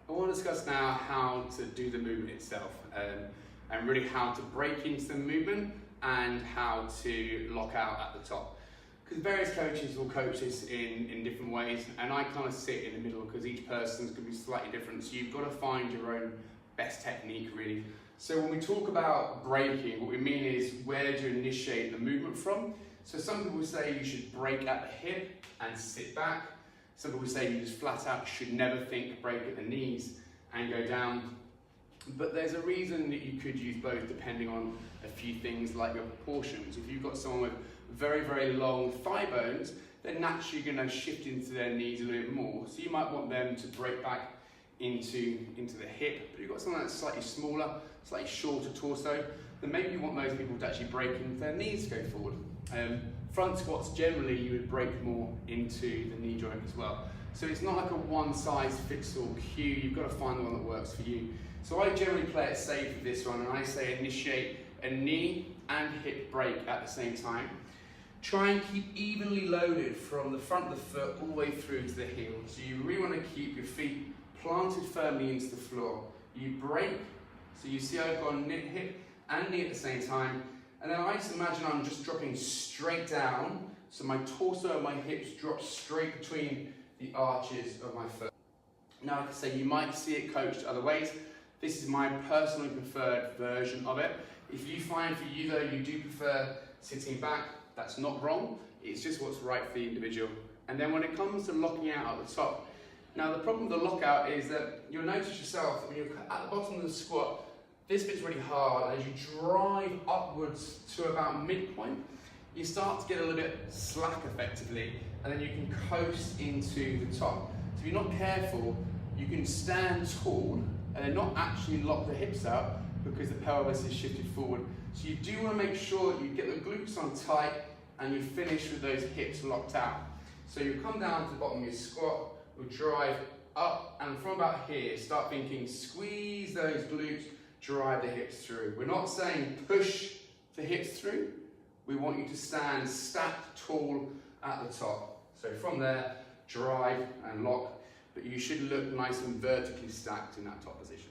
I want to discuss now how to do the movement itself, and really how to break into the movement and how to lock out at the top. Because various coaches will coach this in different ways, and I kind of sit in the middle because each person's going to be slightly different, so you've got to find your own best technique really. So when we talk about breaking, what we mean is where do you initiate the movement from? So some people say you should break at the hip and sit back. Some people say you just flat out should never think break at the knees and go down. But there's a reason that you could use both depending on a few things like your proportions. If you've got someone with very, very long thigh bones, they're naturally going to shift into their knees a little bit more. So you might want them to break back into the hip. But you've got someone that's slightly smaller, slightly shorter torso, then maybe you want those people to actually break into their knees to go forward. Front squats, generally you would break more into the knee joint as well. So it's not like a one-size-fits-all cue, you've got to find the one that works for you. So I generally play it safe with this one, and I say initiate a knee and hip break at the same time. Try and keep evenly loaded from the front of the foot all the way through to the heel. So you really want to keep your feet planted firmly into the floor. You break, so you see I've gone hip and knee at the same time. And then I just imagine I'm just dropping straight down, so my torso and my hips drop straight between the arches of my foot. Now, like I say, you might see it coached other ways. This is my personally preferred version of it. If you find for you though, you do prefer sitting back, that's not wrong. It's just what's right for the individual. And then when it comes to locking out at the top, now the problem with the lockout is that you'll notice yourself when you're at the bottom of the squat, this bit's really hard. As you drive upwards to about midpoint, you start to get a little bit slack effectively, and then you can coast into the top. So if you're not careful, you can stand tall and then not actually lock the hips out because the pelvis is shifted forward. So you do want to make sure that you get the glutes on tight and you finish with those hips locked out. So you come down to the bottom of your squat, we'll drive up, and from about here, start thinking squeeze those glutes, drive the hips through. We're not saying push the hips through. We want you to stand stacked tall at the top. So from there, drive and lock, but you should look nice and vertically stacked in that top position.